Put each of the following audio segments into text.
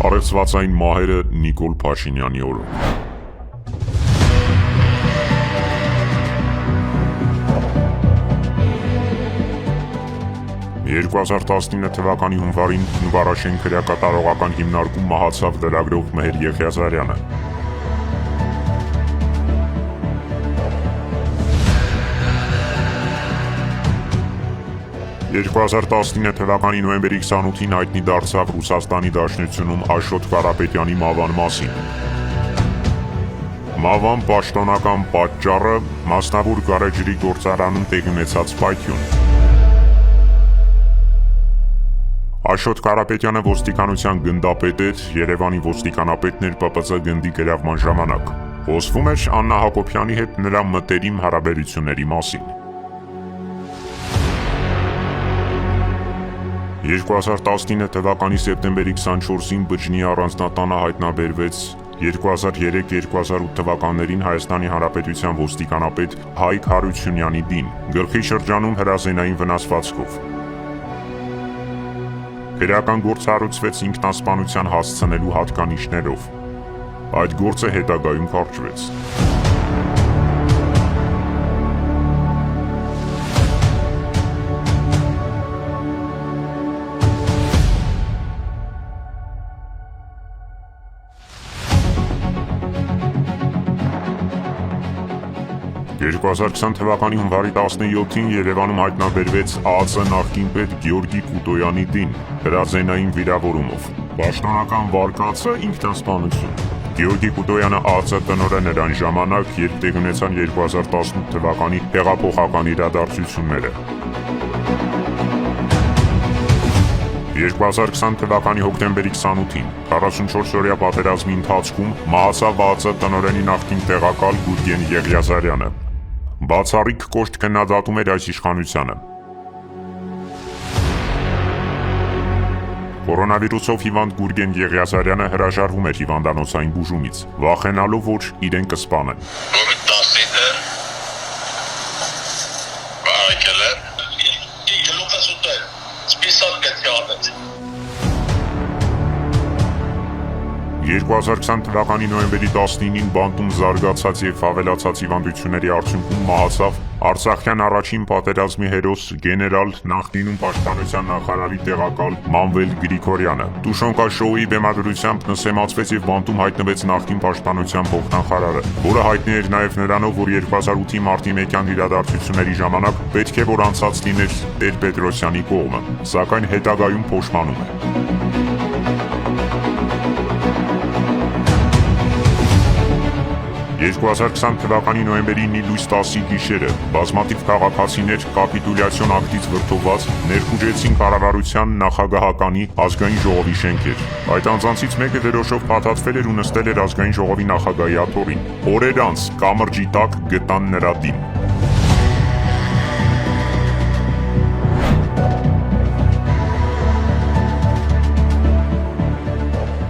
Առեղծվածային մահերը Նիկոլ Փաշինյանի օրոք։ «2019 թվականի հունվարին Նուբարաշեն քրեակատարողական հիմնարկում մահացավ լրագրող Մեհեր Եղիազարյանը։ 2019 թվականի նոյեմբերի 28-ին հայտնի դարձավ Ռուսաստանի Դաշնությունում Աշոտ Կարապետյանի մահվան մասին։ Մահվան պաշտոնական պատճառը մասնավոր գարեջրի գործարանում տեղի ունեցած պայթյուն։ Աշոտ Կարապետյանը ոստիկանության գնդապետ էր, Երևանի ոստիկանապետն էր ՊՊԾ գնդի գրավման ժամանակ։ Խոսվում էր Աննա Հակոբյանի հետ նրա մտերիմ հարաբերությունների մասին։ 2019 թվականի սեպտեմբերի 24-ին բջնի առանձնատանը հայտնաբերվեց 2003-2008 թվականներին Հայաստանի Հանրապետության ոստիկանապետ Հայկ Հարությունյանի դին, գլխի շրջանում հրազենային վնասվածքով։ Քրեական գործ հարուցվեց ինքնասպանության հասցնելու հատկանիշներով։ Այդ գործը հետագայում կարճվեց։ «2020 թվականի հունվարի 17-ին Երևանում հայտնաբերվեց ԱԱԾ նախկին պետ Գեորգի Կուտոյանի դին, հրազենային վիրավորումով։ Պաշտոնական վարկածը ինքնասպանություն։ Գեորգի Կուտոյանը ԱԱԾ տնօրեն էր այն ժամանակ, երբ տեղի ունեցան 2018 թվականի հեղափոխական իրադարձությունները։ 2020 թվականի հոկտեմբերի 28-ին 44-օրյա պատերազմի ընթացքում մահացավ ԱԱԾ տնօրենի նախկին տեղակալ Գուրգեն Եղիազարյանը։ Բացառիկ կոշտ քննադատում էր այս իշխանությանը։ Կորոնավիրուսով հիվանդ Գուրգեն Եղիազարյանը հրաժարվում էր հիվանդանոցային բուժումից, վախենալով, որ իրեն կսպանեն։ COVID-19 բարեկել է, գլուխս ուտել, սպիսատ գետի ատեց։ 2020 թվականի նոյեմբերի 19-ին բանտում զարգացած եւ ավելացած հիվանդությունների արդյունքում մահացավ Արցախյան առաջին պատերազմի հերոս գեներալ նախկինում պաշտպանության նախարարի տեղակալ Մանվել Գրիգորյանը։ Տուշոնկա-շոուի բեմադրությամբ նսեմացվեց եւ բանտում հայտնվեց նախկին պաշտպանության փոխնախարարը, որը հայտնի էր նաեւ նրանով, որ 2008-ի մարտի 1-յան իրադարձությունների ժամանակ պետք է որ անցած լիներ Տեր-Պետրոսյանի կողմը, սակայն հետագայում փոշմանում է։ 2020 թվականի նոյեմբերի 9-ի լույս 10-ի գիշերը բազմաթիվ քաղաքացիներ կապիտուլյացիոն ակտից վրդովված ներխուժեցին կառավարության նախագահականի ազգային ժողովի շենքեր։ Այդ անձանցից մեկը դրոշով փաթաթվել էր ու նստել էր ազգային ժողովի նախագահի աթոռին։ Օրեր անց կամրջի տակ գտան նրա դին։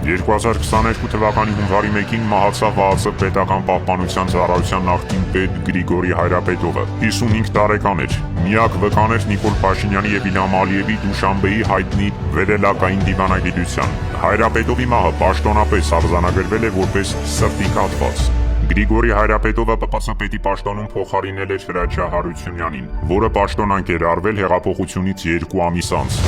2022 թվականի հունվարի 1-ին մահացավ ԱԱԾ պետական պահպանության ծառայության նախկին պետ Գրիգորի Հայրապետովը, 55 տարեկան էր, միակ վկան էր Նիկոլ Փաշինյանի եւ Իլհամ Ալիևի Դուշանբեի հայտնի վերելակային դիվանագիտության։ Հայրապետովի մահը պաշտոնապես արձանագրվել է որպես սրտի կաթված։ Գրիգորի Հայրապետովը ՊՊՑ պետի պաշտոնում փոխարինել էր Հրաչյա Հարությունյանին, որը պաշտոնանկ էր արվել հեղափոխությունից 2 ամիս անց։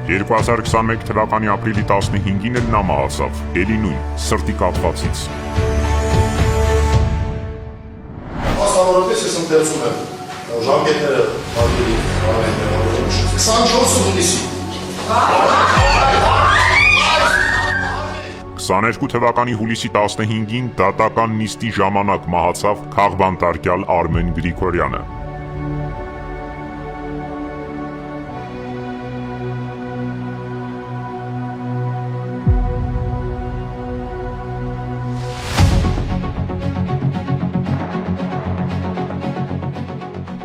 2021 թվականի ապրիլի 15-ին էլ նա մահացավ, էլի նույն, սրտի կաթվածից։ Մասնավորապես ես ընթերցում եմ ժամկետները արգելի 24 հունիսի։ 22 թվականի հուլիսի 15-ին դատական նիստի ժամանակ մահացավ քաղբանտարկյալ Արմեն Գրիգորյանը։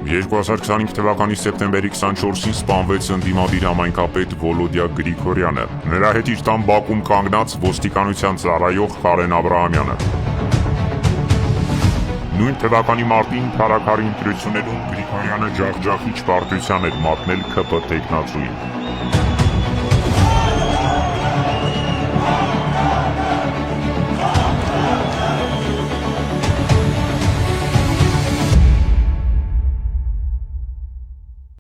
2025 թվականի սեպտեմբերի 24-ին սպանվեց ընդդիմադիր համայնքապետ Վոլոդյա Գրիգորյանը։ Նրա հետ իր տան բակում կանգնած ոստիկանության ծառայող Կարեն Աբրահամյանը։ Նույն թվականի մարտին քարաքարի ընտրություններում Գրիգորյանը ջախջախիչ պարտության էր մատնել ՔՊ տեխնացուին։